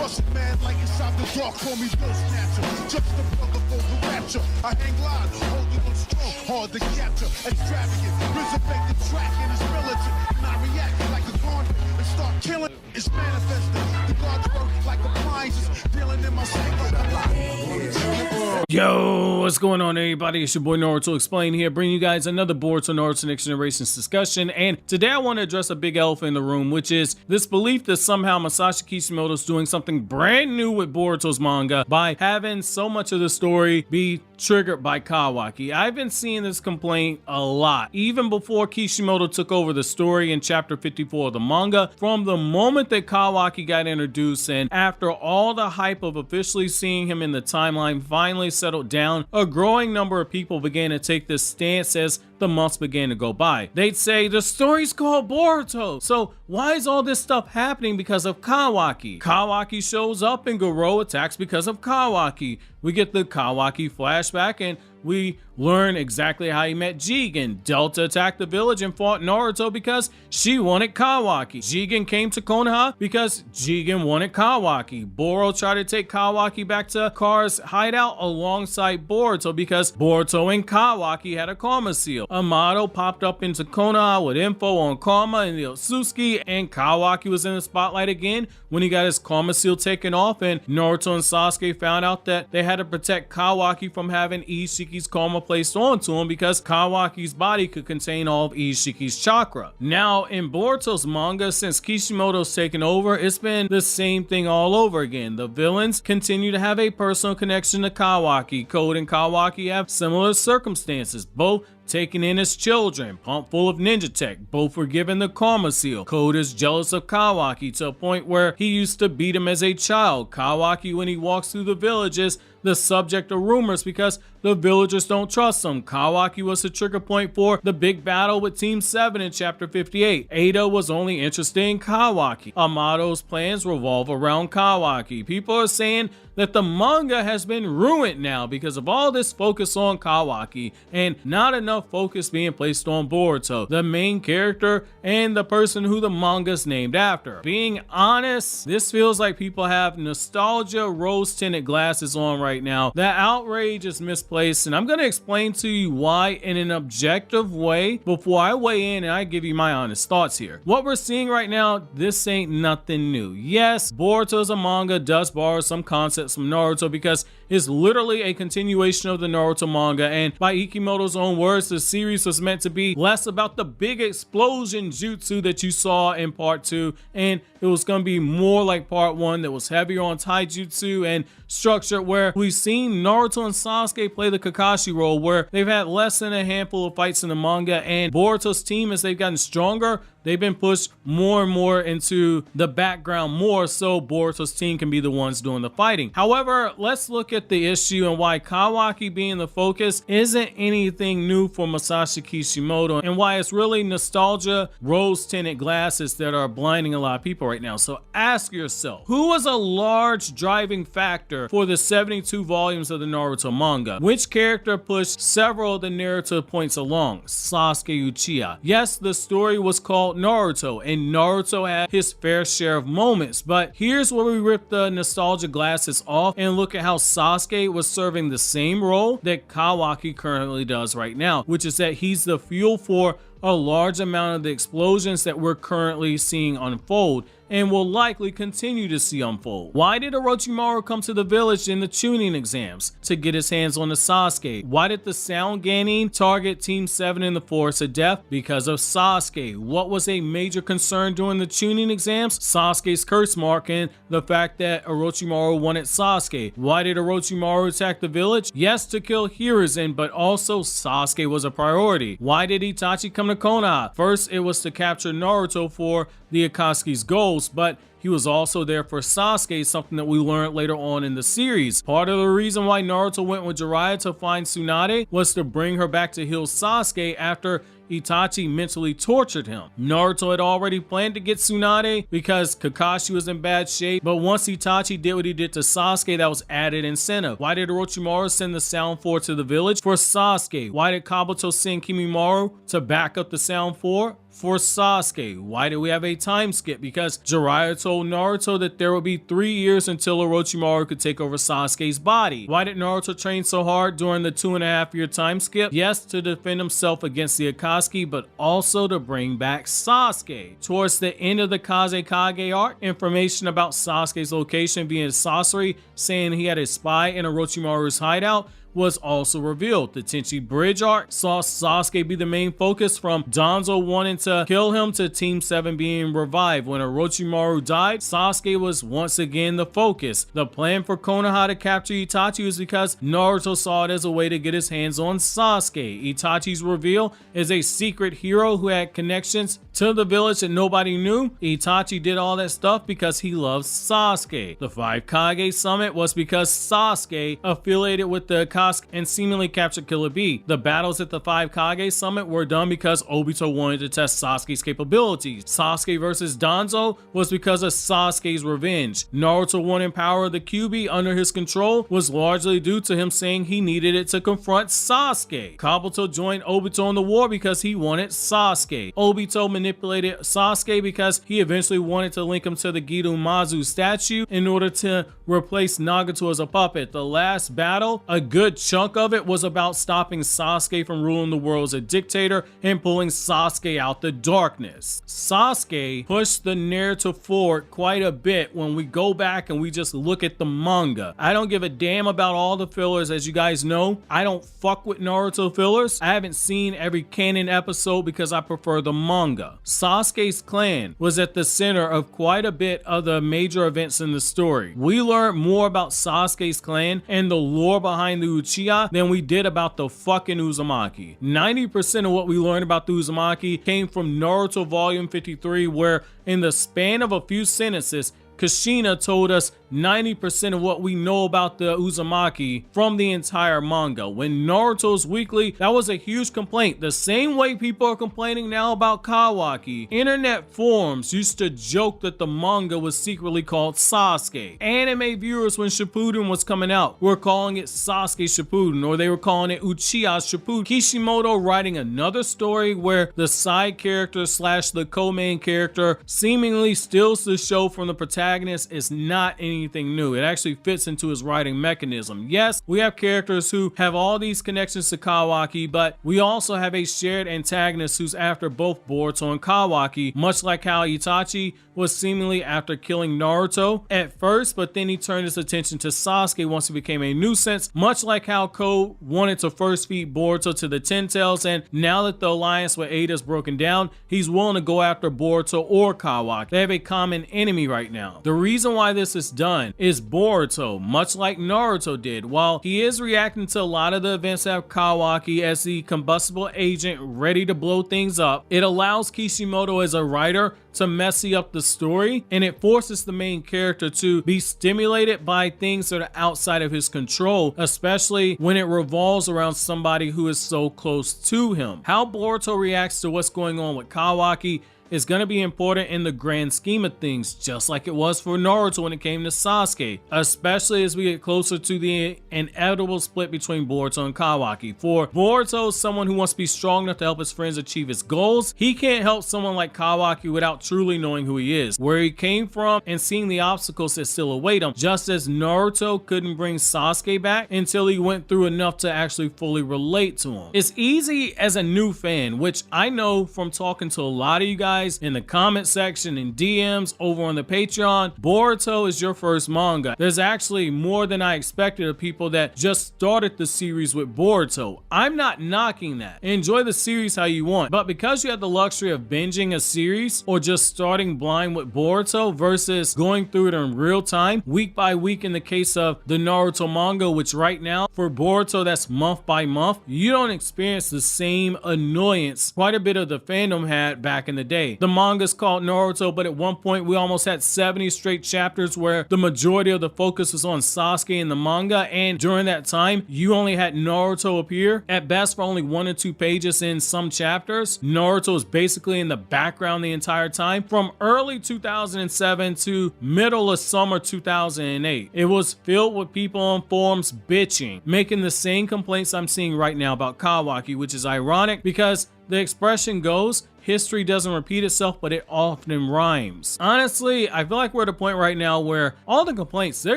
Russian man like inside the dark, call me Bill Snatcher. Just the brother for the rapture. I hang glide, holding on strong, hard to capture. Extravagant, resurrect the track and it's militant. And I react like a garden and start killing. It's manifesting. The God's work like appliances, dealing in my sleep like a lot. Yo, what's going on, everybody? It's your boy Naruto Explain here, bringing you guys another Boruto Naruto Next Generations discussion. And today I want to address a big elephant in the room, which is this belief that somehow Masashi Kishimoto is doing something brand new with Boruto's manga by having so much of the story be triggered by Kawaki. I've been seeing this complaint a lot, even before Kishimoto took over the story in chapter 54 of the manga. From the moment that Kawaki got introduced and after all the hype of officially seeing him in the timeline finally settled down, a growing number of people began to take this stance as the months began to go by. They'd say the story's called Boruto, so why is all this stuff happening because of Kawaki? Kawaki shows up and Goro attacks because of Kawaki. We get the Kawaki flashback and we learn exactly how he met Jigen. Delta attacked the village and fought Naruto because she wanted Kawaki. Jigen came to Konoha because Jigen wanted Kawaki. Boro tried to take Kawaki back to Kara's hideout alongside Boruto because Boruto and Kawaki had a karma seal. Amato popped up into Konoha with info on karma and the Otsutsuki, and Kawaki was in the spotlight again when he got his karma seal taken off, and Naruto and Sasuke found out that they had to protect Kawaki from having Ishiki's karma placed onto him because Kawaki's body could contain all of Ishiki's chakra. Now in Boruto's manga, since Kishimoto's taken over, it's been the same thing all over again. The villains continue to have a personal connection to Kawaki. Code and Kawaki have similar circumstances, both taken in as children, pumped full of ninja tech. Both were given the karma seal. Code is jealous of Kawaki to a point where he used to beat him as a child. Kawaki, when he walks through the villages, the subject of rumors because the villagers don't trust him. Kawaki was the trigger point for the big battle with Team 7 in chapter 58. Ada was only interested in Kawaki. Amato's plans revolve around Kawaki. People are saying that the manga has been ruined now because of all this focus on Kawaki and not enough focus being placed on Boruto, the main character and the person who the manga's named after. Being honest, this feels like people have nostalgia rose-tinted glasses on right now. That outrage is misplaced, and I'm going to explain to you why in an objective way before I weigh in and I give you my honest thoughts here. What we're seeing right now, this ain't nothing new. Yes, Boruto's a manga does borrow some concepts from Naruto because it's literally a continuation of the Naruto manga, and by Ikimoto's own words, the series was meant to be less about the big explosion jutsu that you saw in part 2, and it was going to be more like part 1 that was heavier on taijutsu and structured, where we've seen Naruto and Sasuke play the Kakashi role, where they've had less than a handful of fights in the manga, and Boruto's team, as they've gotten stronger, they've been pushed more and more into the background more so Boruto's team can be the ones doing the fighting. However, let's look at the issue and why Kawaki being the focus isn't anything new for Masashi Kishimoto, and why it's really nostalgia rose-tinted glasses that are blinding a lot of people right now. So ask yourself, who was a large driving factor for the 72 volumes of the Naruto manga? Which character pushed several of the narrative points along? Sasuke Uchiha. Yes, the story was called Naruto, and Naruto had his fair share of moments, but here's where we rip the nostalgia glasses off and look at how Sasuke was serving the same role that Kawaki currently does right now, which is that he's the fuel for a large amount of the explosions that we're currently seeing unfold and will likely continue to see unfold. Why did Orochimaru come to the village in the tuning exams? To get his hands on the Sasuke. Why did the Sound Ganin target Team 7 in the Forest of Death? Because of Sasuke. What was a major concern during the tuning exams? Sasuke's curse mark and the fact that Orochimaru wanted Sasuke. Why did Orochimaru attack the village? Yes, to kill Hiruzen, but also Sasuke was a priority. Why did Itachi come to Konoha? First, it was to capture Naruto for the Akatsuki's goals, but he was also there for Sasuke, something that we learned later on in the series. Part of the reason why Naruto went with Jiraiya to find Tsunade was to bring her back to heal Sasuke after Itachi mentally tortured him. Naruto had already planned to get Tsunade because Kakashi was in bad shape, but once Itachi did what he did to Sasuke, that was added incentive. Why did Orochimaru send the Sound 4 to the village? For Sasuke. Why did Kabuto send Kimimaro to back up the Sound 4? For Sasuke. Why did we have a time skip? Because Jiraiya told told Naruto that there would be 3 years until Orochimaru could take over Sasuke's body. Why did Naruto train so hard during the 2.5-year time skip? Yes, to defend himself against the Akatsuki, but also to bring back Sasuke. Towards the end of the Kazekage arc, information about Sasuke's location via sorcery, saying he had a spy in Orochimaru's hideout, was also revealed. The Tenchi Bridge arc saw Sasuke be the main focus, from Danzo wanting to kill him to Team 7 being revived. When Orochimaru died, Sasuke was once again the focus. The plan for Konoha to capture Itachi was because Naruto saw it as a way to get his hands on Sasuke. Itachi's reveal is a secret hero who had connections to the village that nobody knew. Itachi did all that stuff because he loves Sasuke. The 5 Kage summit was because Sasuke affiliated with the Akatsuki and seemingly captured Killer Bee. The battles at the 5 Kage summit were done because Obito wanted to test Sasuke's capabilities. Sasuke versus Danzo was because of Sasuke's revenge. Naruto wanting power of the Kyuubi under his control was largely due to him saying he needed it to confront Sasuke. Kabuto joined Obito in the war because he wanted Sasuke. Obito manipulated Sasuke because he eventually wanted to link him to the Gidomazu statue in order to replace Nagato as a puppet. The last battle, a good chunk of it, was about stopping Sasuke from ruling the world as a dictator and pulling Sasuke out the darkness. Sasuke pushed the narrative forward quite a bit when we go back and we just look at the manga. I don't give a damn about all the fillers, as you guys know. I don't fuck with Naruto fillers. I haven't seen every canon episode because I prefer the manga. Sasuke's clan was at the center of quite a bit of the major events in the story. We learned more about Sasuke's clan and the lore behind the Uchiha than we did about the fucking Uzumaki. 90% of what we learned about the Uzumaki came from Naruto Volume 53, where in the span of a few sentences, Kushina told us 90% of what we know about the Uzumaki from the entire manga. When Naruto's weekly, that was a huge complaint. The same way people are complaining now about Kawaki. Internet forums used to joke that the manga was secretly called Sasuke. Anime viewers, when Shippuden was coming out, were calling it Sasuke Shippuden, or they were calling it Uchiha Shippuden. Kishimoto writing another story where the side character slash the co-main character seemingly steals the show from the protagonist is not anything new. It actually fits into his writing mechanism. Yes, we have characters who have all these connections to Kawaki, but we also have a shared antagonist who's after both Boruto and Kawaki, much like how Itachi was seemingly after killing Naruto at first, but then he turned his attention to Sasuke once he became a nuisance, much like how Ko wanted to first feed Boruto to the Ten Tails, and now that the alliance with Ada is broken down, he's willing to go after Boruto or Kawaki. They have a common enemy right now. The reason why this is done is Boruto, much like Naruto did, while he is reacting to a lot of the events of Kawaki as the combustible agent ready to blow things up, it allows Kishimoto as a writer to messy up the story, and it forces the main character to be stimulated by things that are outside of his control, especially when it revolves around somebody who is so close to him. How Boruto reacts to what's going on with Kawaki is going to be important in the grand scheme of things, just like it was for Naruto when it came to Sasuke, especially as we get closer to the inevitable split between Boruto and Kawaki. For Boruto, someone who wants to be strong enough to help his friends achieve his goals, he can't help someone like Kawaki without truly knowing who he is, where he came from, and seeing the obstacles that still await him, just as Naruto couldn't bring Sasuke back until he went through enough to actually fully relate to him. It's easy as a new fan, which I know from talking to a lot of you guys in the comment section and DMs over on the Patreon. Boruto is your first manga. There's actually more than I expected of people that just started the series with Boruto. I'm not knocking that. Enjoy the series how you want, but because you have the luxury of binging a series or just starting blind with Boruto versus going through it in real time, week by week in the case of the Naruto manga, which right now for Boruto that's month by month, you don't experience the same annoyance quite a bit of the fandom had back in the day. The manga's called Naruto, but at one point we almost had 70 straight chapters where the majority of the focus was on Sasuke in the manga, and during that time you only had Naruto appear at best for only 1 or 2 pages in some chapters. Naruto is basically in the background the entire time from early 2007 to middle of summer 2008. It was filled with people on forums bitching, making the same complaints I'm seeing right now about Kawaki, which is ironic because the expression goes, history doesn't repeat itself, but it often rhymes. Honestly, I feel like we're at a point right now where all the complaints, they're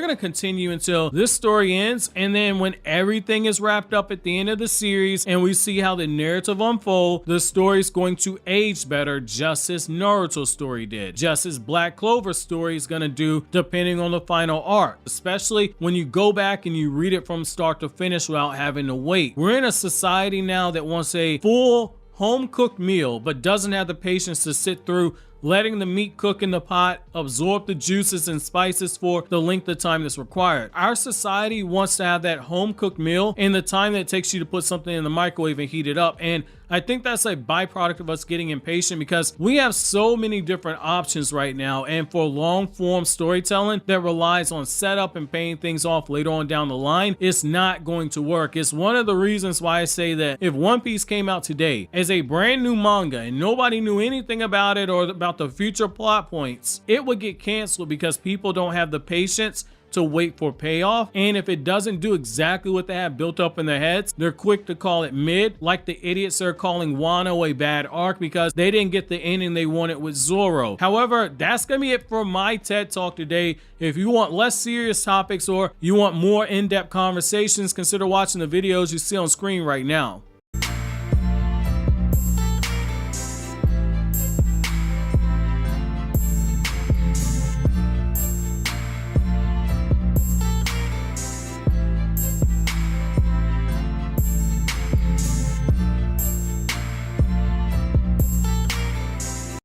going to continue until this story ends, and then when everything is wrapped up at the end of the series and we see how the narrative unfolds, the story is going to age better, just as Naruto's story did, just as Black Clover's story is going to do, depending on the final arc, especially when you go back and you read it from start to finish without having to wait. We're in a society now that wants a full home-cooked meal, but doesn't have the patience to sit through letting the meat cook in the pot, absorb the juices and spices for the length of time that's required. Our society wants to have that home-cooked meal in the time that it takes you to put something in the microwave and heat it up, and I think that's a byproduct of us getting impatient because we have so many different options right now, and for long-form storytelling that relies on setup and paying things off later on down the line, it's not going to work. It's one of the reasons why I say that if One Piece came out today as a brand new manga and nobody knew anything about it or about the future plot points, it would get canceled because people don't have the patience to wait for payoff, and if it doesn't do exactly what they have built up in their heads, they're quick to call it mid, like the idiots are calling Wano a bad arc because they didn't get the ending they wanted with Zoro. However, that's gonna be it for my TED Talk today. If you want less serious topics or you want more in-depth conversations, consider watching the videos you see on screen right now.